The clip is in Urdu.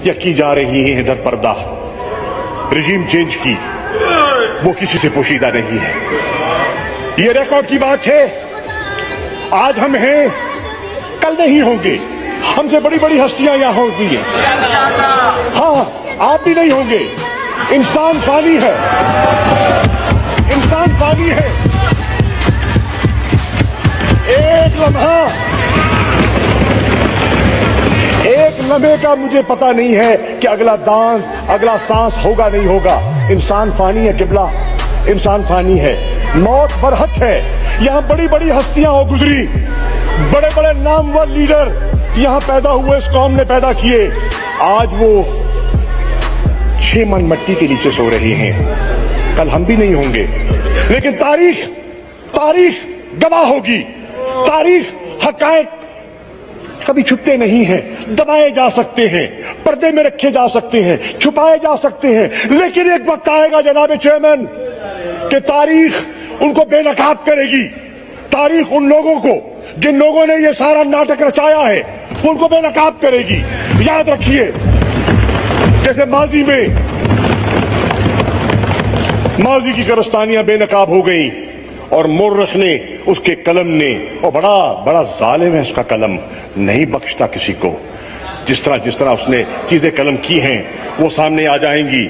یا کی جا رہی ہیں در پردہ رجیم چینج کی، وہ کسی سے پوشیدہ نہیں ہے۔ یہ ریکارڈ کی بات ہے، آج ہم ہیں کل نہیں ہوں گے، ہم سے بڑی بڑی ہستیاں یہاں ہوتی ہیں، ہاں آپ بھی نہیں ہوں گے۔ انسان فانی ہے، انسان فانی ہے۔ ایک لمحہ، ایک لمحے کا مجھے پتا نہیں ہے کہ اگلا سانس ہوگا نہیں ہوگا۔ انسان فانی ہے قبلہ، انسان فانی ہے، موت برحق ہے۔ یہاں بڑی بڑی ہستیاں ہو گزری، بڑے بڑے نامور لیڈر یہاں پیدا ہوئے، اس قوم نے پیدا کیے، آج وہ 6 من مٹی کے نیچے سو رہے ہیں۔ کل ہم بھی نہیں ہوں گے، لیکن تاریخ گواہ ہوگی۔ تاریخ، حقائق کبھی چھپتے نہیں ہیں، دبائے جا سکتے ہیں، پردے میں رکھے جا سکتے ہیں، چھپائے جا سکتے ہیں، لیکن ایک وقت آئے گا جناب چیئرمین کہ تاریخ ان کو بے نقاب کرے گی۔ تاریخ ان لوگوں کو جن لوگوں نے یہ سارا ناٹک رچایا ہے ان کو بے نقاب کرے گی۔ یاد رکھیے، جیسے ماضی کی قرستانیاں بے نقاب ہو گئیں اور مورخ نے، اس کے قلم نے، اور بڑا ظالم ہے اس کا قلم، نہیں بخشتا کسی کو۔ جس طرح اس نے چیزیں قلم کی ہیں وہ سامنے آ جائیں گی۔